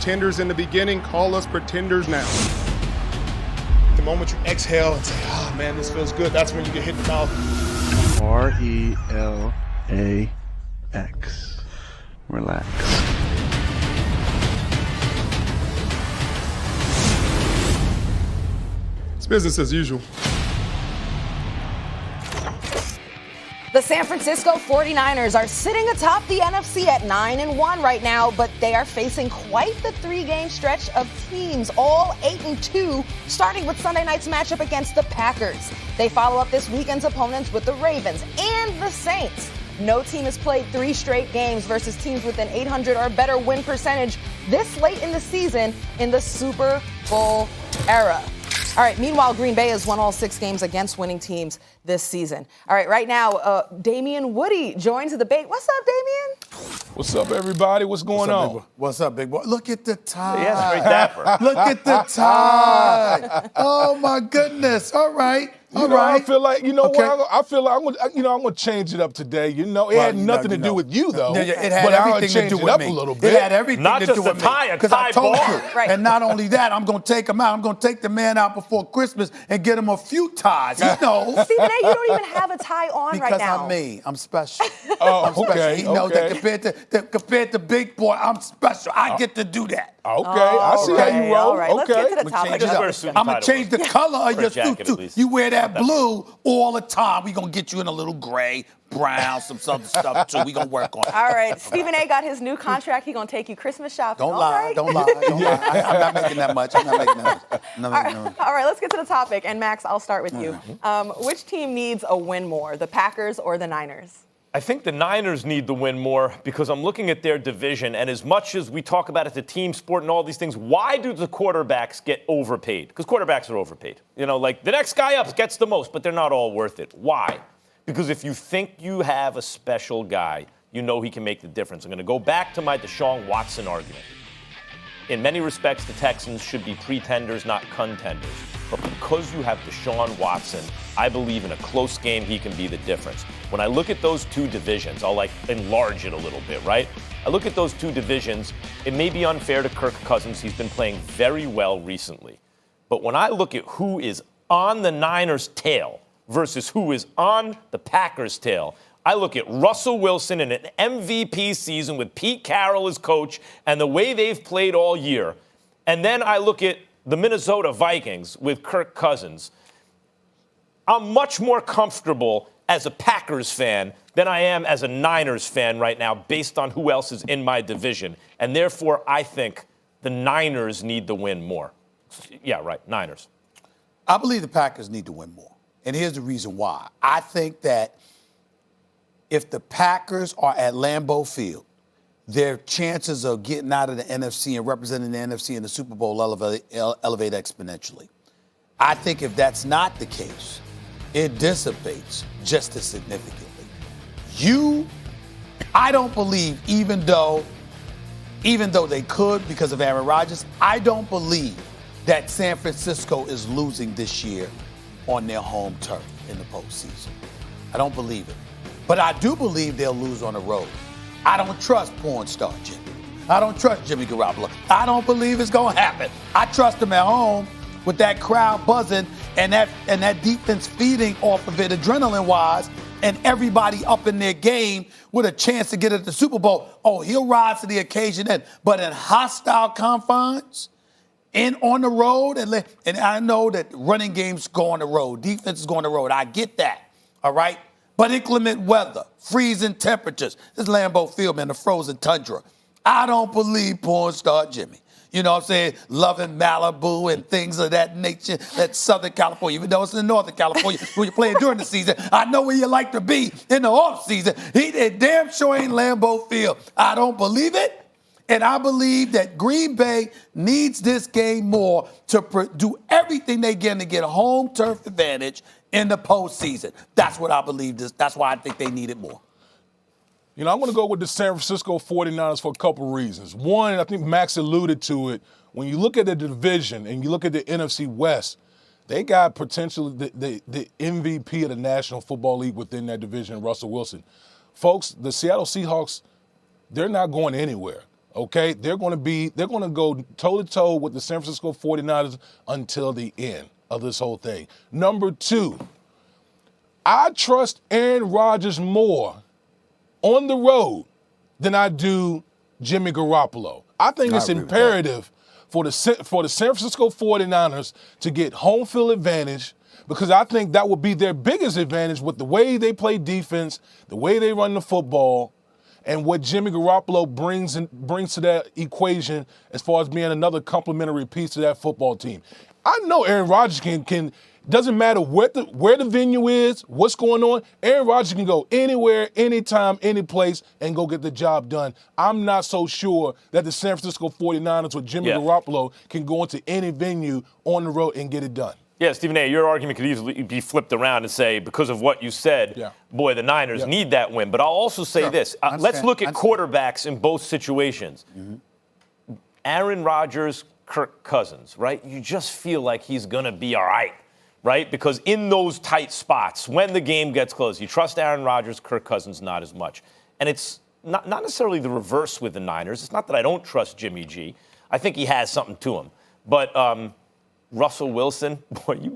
pretenders in the beginning. Call us pretenders now. The moment you exhale and say, oh, man, this feels good, that's when you get hit in the mouth. R-E-L-A-X. Relax. It's business as usual. The San Francisco 49ers are sitting atop the NFC at 9-1 right now, but they are facing quite the three-game stretch of teams, all 8-2, starting with Sunday night's matchup against the Packers. They follow up this weekend's opponents with the Ravens and the Saints. No team has played 3 straight games versus teams with an 800 or better win percentage this late in the season in the Super Bowl era. All right, meanwhile, Green Bay has won all 6 games against winning teams this season. All right, right now, Damian Woody joins the debate. What's up, Damian? What's up, everybody? What's going on? What's up, big boy? Look at the tie. Yeah, straight dapper. Look at the tie. Oh, my goodness. All right. All right. I feel like, you know Okay. what? I feel like I'm going to change it up today. You know, it had nothing to do with you, though. Yeah, it had but I'm gonna everything to change do it with up me. a little bit. It had everything Not to just do a with tie, me. a Because I tie told bar. you. Right. And not only that, I'm going to take him out. I'm going to take the man out before Christmas and get him a few ties. You know. Stephen A., you don't even have a tie on Because right now. I'm me. I'm special. Oh, I'm special. okay, He knows that okay. compared to Big Boy, I'm special. I get to do that. Okay, I see how you roll. All right, let's Okay. get to the topic. Change it up. wear a suit and I'm tie gonna to change the work. color of Or a your jacket, suit at too. least. You wear that blue all the time. We gonna get you in a little gray, brown, some other stuff too. We gonna work on it. All right, Stephen A. got his new contract. He's going to take you Christmas shopping. Don't All lie. right. Don't lie. Don't lie. I'm not making that much. I'm not making that much. I'm not making that much. All right, let's get to the topic. And Max, I'll start with you. Which team needs a win more, the Packers or the Niners? I think the Niners need the win more because I'm looking at their division, and as much as we talk about it, the team sport and all these things, why do the quarterbacks get overpaid? Because quarterbacks are overpaid. You know, like the next guy up gets the most, but they're not all worth it. Why? Because if you think you have a special guy, you know he can make the difference. I'm going to go back to my Deshaun Watson argument. In many respects, the Texans should be pretenders, not contenders. But because you have Deshaun Watson, I believe in a close game, he can be the difference. When I look at those two divisions, I'll enlarge it a little bit, right? I look at those two divisions, it may be unfair to Kirk Cousins. He's been playing very well recently. But when I look at who is on the Niners' tail versus who is on the Packers' tail, I look at Russell Wilson in an MVP season with Pete Carroll as coach and the way they've played all year. And then I look at the Minnesota Vikings with Kirk Cousins. I'm much more comfortable as a Packers fan than I am as a Niners fan right now based on who else is in my division. And therefore, I think the Niners need to win more. Yeah, right, Niners. I believe the Packers need to win more. And here's the reason why. I think that if the Packers are at Lambeau Field, their chances of getting out of the NFC and representing the NFC in the Super Bowl elevate exponentially. I think if that's not the case, it dissipates just as significantly. I don't believe, even though they could because of Aaron Rodgers, I don't believe that San Francisco is losing this year on their home turf in the postseason. I don't believe it. But I do believe they'll lose on the road. I don't trust porn star Jimmy. I don't trust Jimmy Garoppolo. I don't believe it's going to happen. I trust him at home with that crowd buzzing and that defense feeding off of it adrenaline-wise and everybody up in their game with a chance to get at the Super Bowl. Oh, he'll rise to the occasion then. But in hostile confines, and on the road, and I know that running games go on the road, defenses go on the road. I get that, all right? But inclement weather, freezing temperatures. This Lambeau Field, man, the frozen tundra. I don't believe porn star Jimmy. You know what I'm saying? Loving Malibu and things of that nature. That's Southern California, even though it's in Northern California where you're playing during the season. I know where you like to be in the off season. He damn sure ain't Lambeau Field. I don't believe it. And I believe that Green Bay needs this game more to do everything they can to get home turf advantage in the postseason. That's what I believe. That's why I think they need it more. You know, I'm going to go with the San Francisco 49ers for a couple reasons. One, I think Max alluded to it. When you look at the division and you look at the NFC West, they got potentially the MVP of the National Football League within that division, Russell Wilson. Folks, the Seattle Seahawks, they're not going anywhere. Okay, they're going to go toe-to-toe with the San Francisco 49ers until the end of this whole thing. Number 2, I trust Aaron Rodgers more on the road than I do Jimmy Garoppolo. I think it's imperative for the San Francisco 49ers to get home field advantage, because I think that would be their biggest advantage with the way they play defense, the way they run the football, and what Jimmy Garoppolo brings to that equation as far as being another complementary piece to that football team. I know Aaron Rodgers can doesn't matter where the venue is, what's going on, Aaron Rodgers can go anywhere, anytime, any place, and go get the job done. I'm not so sure that the San Francisco 49ers with Jimmy Garoppolo can go into any venue on the road and get it done. Yeah, Stephen A., your argument could easily be flipped around and say, because of what you said, boy, the Niners need that win. But I'll also say this. Let's look at quarterbacks in both situations. Aaron Rodgers, Kirk Cousins, right? You just feel like he's going to be all right, right? Because in those tight spots, when the game gets close, you trust Aaron Rodgers, Kirk Cousins not as much. And it's not necessarily the reverse with the Niners. It's not that I don't trust Jimmy G. I think he has something to him. But Russell Wilson, boy, you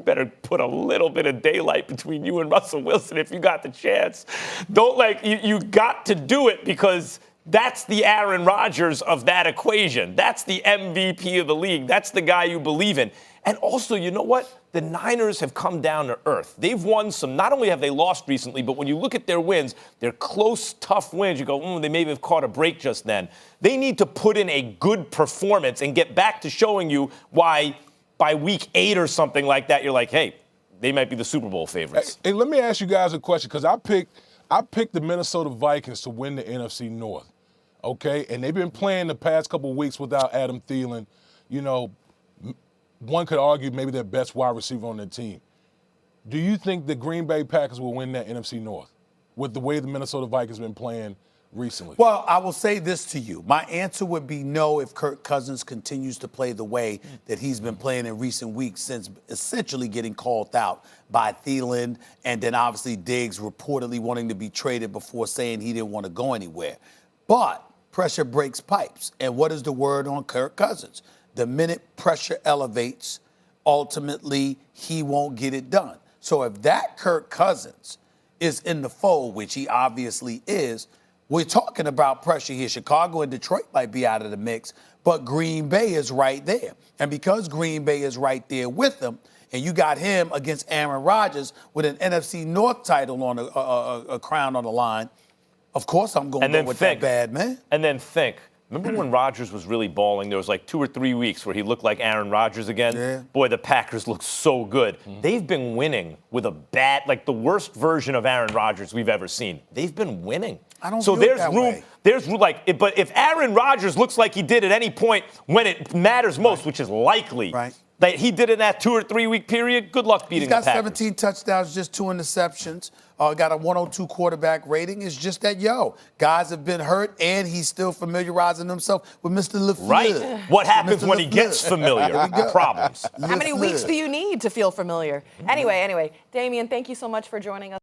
better put a little bit of daylight between you and Russell Wilson if you got the chance. Don't you got to do it, because that's the Aaron Rodgers of that equation. That's the MVP of the league. That's the guy you believe in. And also, you know what? The Niners have come down to earth. They've won some. Not only have they lost recently, but when you look at their wins, they're close, tough wins. You go, they maybe have caught a break just then. They need to put in a good performance and get back to showing you why by week 8 or something like that, you're like, hey, they might be the Super Bowl favorites. Hey, let me ask you guys a question, because I picked the Minnesota Vikings to win the NFC North, okay? And they've been playing the past couple of weeks without Adam Thielen. You know, one could argue maybe their best wide receiver on their team. Do you think the Green Bay Packers will win that NFC North with the way the Minnesota Vikings have been playing recently? Well, I will say this to you. My answer would be no if Kirk Cousins continues to play the way that he's been playing in recent weeks, since essentially getting called out by Thielen, and then obviously Diggs reportedly wanting to be traded before saying he didn't want to go anywhere. But pressure breaks pipes. And what is the word on Kirk Cousins? The minute pressure elevates, ultimately he won't get it done. So if that Kirk Cousins is in the fold, which he obviously is, we're talking about pressure here. Chicago and Detroit might be out of the mix, but Green Bay is right there. And because Green Bay is right there with them, and you got him against Aaron Rodgers with an NFC North title on a crown on the line, of course I'm going to go with that bad man. And then think. Remember when Rodgers was really balling? There was like 2 or 3 weeks where he looked like Aaron Rodgers again? Yeah. Boy, the Packers look so good. They've been winning with a bad, like the worst version of Aaron Rodgers we've ever seen. They've been winning. I don't so feel there's that room. way. There's like, but if Aaron Rodgers looks like he did at any point when it matters most, which is likely, that he did in that 2 or 3 week period, good luck beating the Packers. He's got 17 touchdowns, just 2 interceptions. Got a 102 quarterback rating. It's just that, guys have been hurt, and he's still familiarizing himself with Mr. LaFleur. Right. What happens when he gets familiar? Problems. How many weeks do you need to feel familiar? Anyway, Damian, thank you so much for joining us.